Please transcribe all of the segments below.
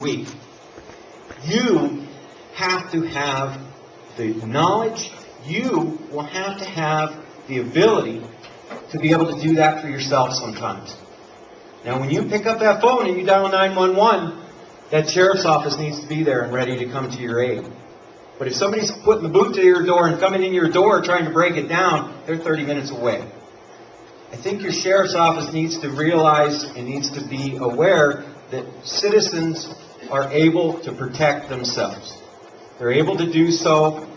week. You have to have the knowledge. You will have to have the ability to be able to do that for yourself sometimes. Now, when you pick up that phone and you dial 911, that sheriff's office needs to be there and ready to come to your aid. But if somebody's putting the boot to your door and coming in your door trying to break it down, they're 30 minutes away. I think your sheriff's office needs to realize and needs to be aware that citizens are able to protect themselves. They're able to do so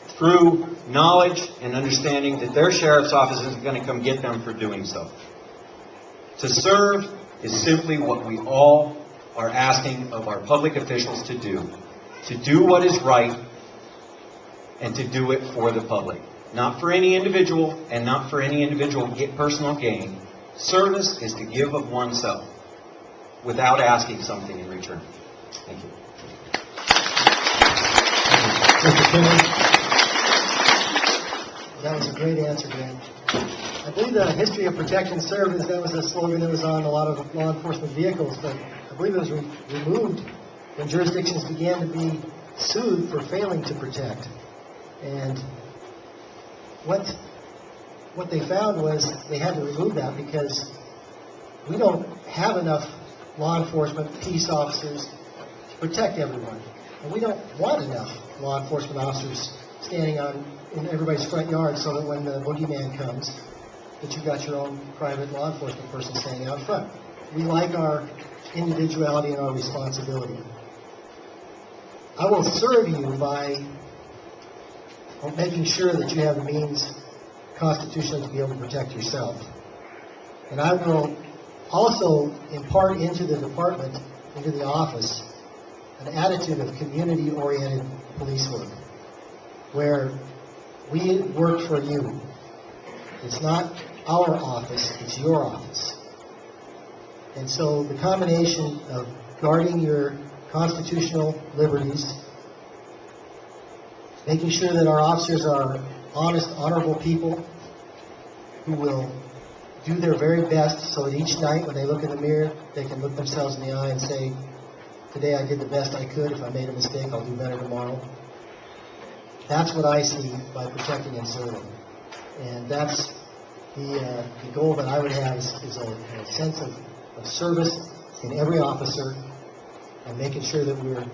through knowledge and understanding that their sheriff's office isn't going to come get them for doing so. To serve is simply what we all are asking of our public officials to do. To do what is right and to do it for the public. Not for any individual and not for any individual personal gain. Service is to give of oneself without asking something in return. Thank you. Mr. Kinley, that was a great answer, Dan. I believe the history of protect and serve, that was a slogan that was on a lot of law enforcement vehicles, but I believe it was removed when jurisdictions began to be sued for failing to protect. And what they found was they had to remove that because we don't have enough law enforcement, peace officers to protect everyone. And we don't want enough law enforcement officers standing in everybody's front yard so that when the boogeyman comes, that you've got your own private law enforcement person standing out front. We like our individuality and our responsibility. I will serve you by making sure that you have the means constitutionally to be able to protect yourself. And I will also impart into the department, into the office, an attitude of community-oriented police work, where we work for you. It's not our office, it's your office. And so the combination of guarding your constitutional liberties, making sure that our officers are honest, honorable people who will do their very best so that each night when they look in the mirror, they can look themselves in the eye and say, today I did the best I could. If I made a mistake, I'll do better tomorrow. That's what I see by protecting and serving. And that's the goal that I would have is a sense of service in every officer and making sure that we're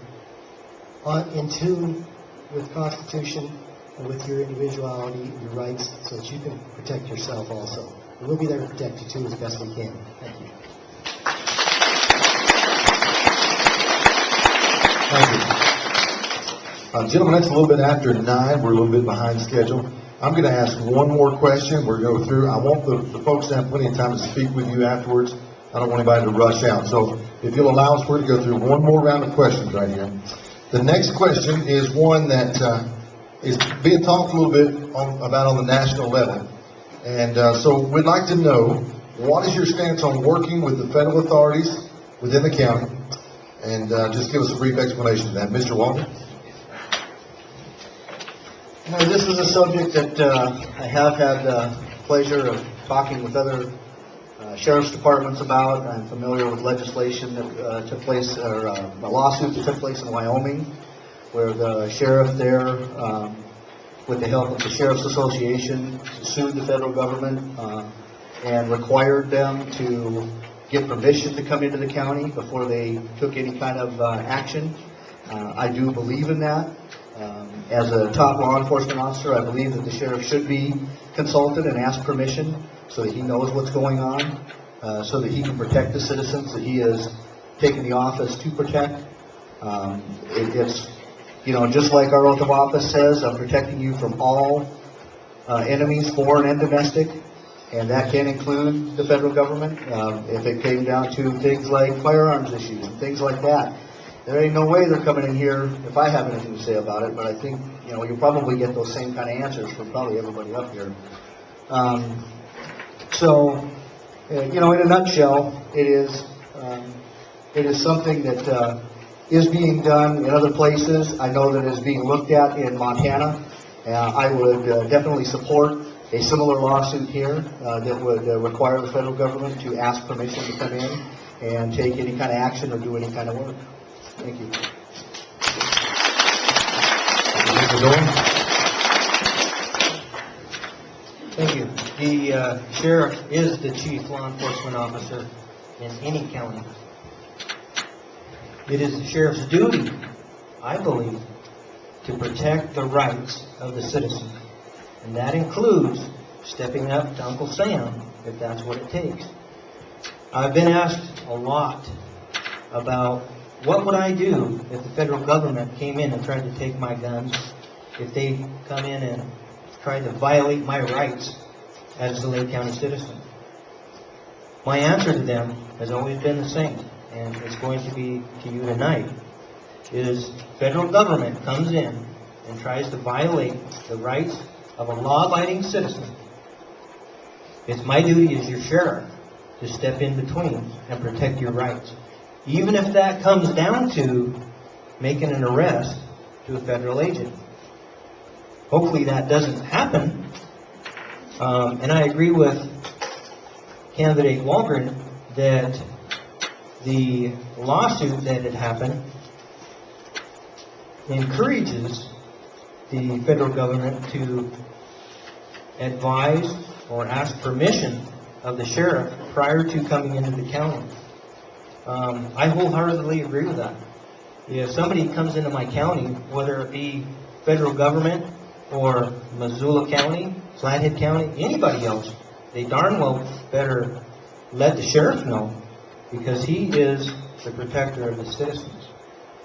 in tune with the Constitution and with your individuality and your rights so that you can protect yourself also. And we'll be there to protect you too as best we can. Thank you. Thank you. Gentlemen, that's a little bit after 9. We're a little bit behind schedule. I'm going to ask one more question. We're going to go through. I want the folks to have plenty of time to speak with you afterwards. I don't want anybody to rush out. So if you'll allow us, we're going to go through one more round of questions right here. The next question is one that is being talked a little bit about on the national level. And so we'd like to know, what is your stance on working with the federal authorities within the county? And just give us a brief explanation of that. Mr. Walker? This is a subject that I have had the pleasure of talking with other sheriff's departments about. I'm familiar with legislation that took place, or a lawsuit that took place in Wyoming, where the sheriff there, with the help of the Sheriff's Association, sued the federal government and required them to get permission to come into the county before they took any kind of action. I do believe in that. As a top law enforcement officer, I believe that the sheriff should be consulted and asked permission so that he knows what's going on, so that he can protect the citizens that he has taken the office to protect. It's, just like our oath of office says, I'm protecting you from all enemies, foreign and domestic, and that can include the federal government. If it came down to things like firearms issues and things like that, there ain't no way they're coming in here if I have anything to say about it, but I think, you'll probably get those same kind of answers from probably everybody up here. In a nutshell, it is something that is being done in other places. I know that it is being looked at in Montana. I would definitely support a similar lawsuit here that would require the federal government to ask permission to come in and take any kind of action or do any kind of work. Thank you. Mr. Dolan? Thank you. The sheriff is the chief law enforcement officer in any county. It is the sheriff's duty, I believe, to protect the rights of the citizen. And that includes stepping up to Uncle Sam, if that's what it takes. I've been asked a lot about what would I do if the federal government came in and tried to take my guns, if they come in and try to violate my rights as a Lake County citizen. My answer to them has always been the same, and it's going to be to you tonight, is federal government comes in and tries to violate the rights of a law-abiding citizen. It's my duty as your sheriff to step in between and protect your rights, even if that comes down to making an arrest to a federal agent. Hopefully that doesn't happen. And I agree with candidate Walgren that the lawsuit that had happened encourages the federal government to advise or ask permission of the sheriff prior to coming into the county. I wholeheartedly agree with that. If somebody comes into my county, whether it be federal government or Missoula County, Flathead County, anybody else, they darn well better let the sheriff know, because he is the protector of the citizens.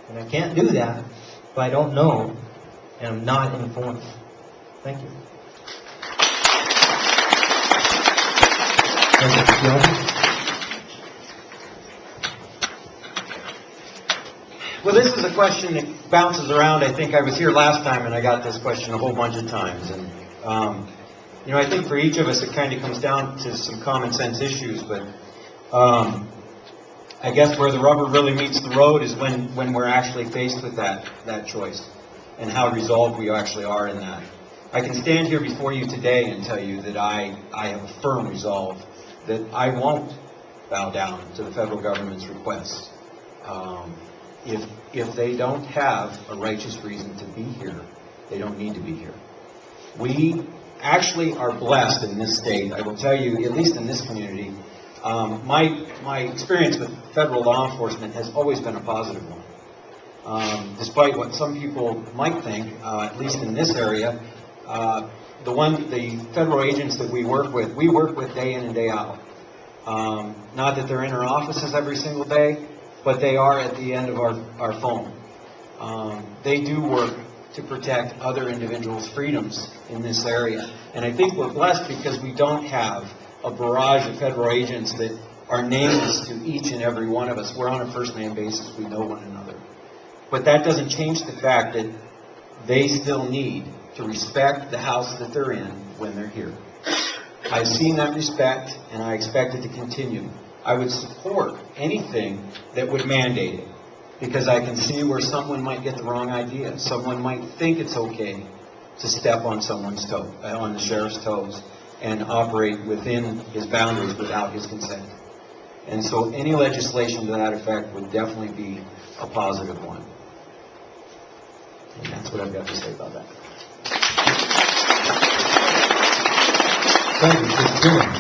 And I can't do that if I don't know and I'm not informed. Thank you. Thank you, Mr. Jones. Well, this is a question that bounces around. I think I was here last time and I got this question a whole bunch of times. And, I think for each of us it kind of comes down to some common sense issues, but I guess where the rubber really meets the road is when we're actually faced with that choice and how resolved we actually are in that. I can stand here before you today and tell you that I have a firm resolve that I won't bow down to the federal government's requests. If they don't have a righteous reason to be here, they don't need to be here. We actually are blessed in this state. I will tell you, at least in this community, my experience with federal law enforcement has always been a positive one. Despite what some people might think, at least in this area, the federal agents that we work with day in and day out. Not that they're in our offices every single day, but they are at the end of our phone. They do work to protect other individuals' freedoms in this area. And I think we're blessed because we don't have a barrage of federal agents that are nameless to each and every one of us. We're on a first-name basis. We know one another. But that doesn't change the fact that they still need to respect the house that they're in when they're here. I've seen that respect, and I expect it to continue. I would support anything that would mandate it, because I can see where someone might get the wrong idea. Someone might think it's okay to step on someone's toe, on the sheriff's toes, and operate within his boundaries without his consent. And so any legislation to that effect would definitely be a positive one. And that's what I've got to say about that. Thank you, Mr. Jones.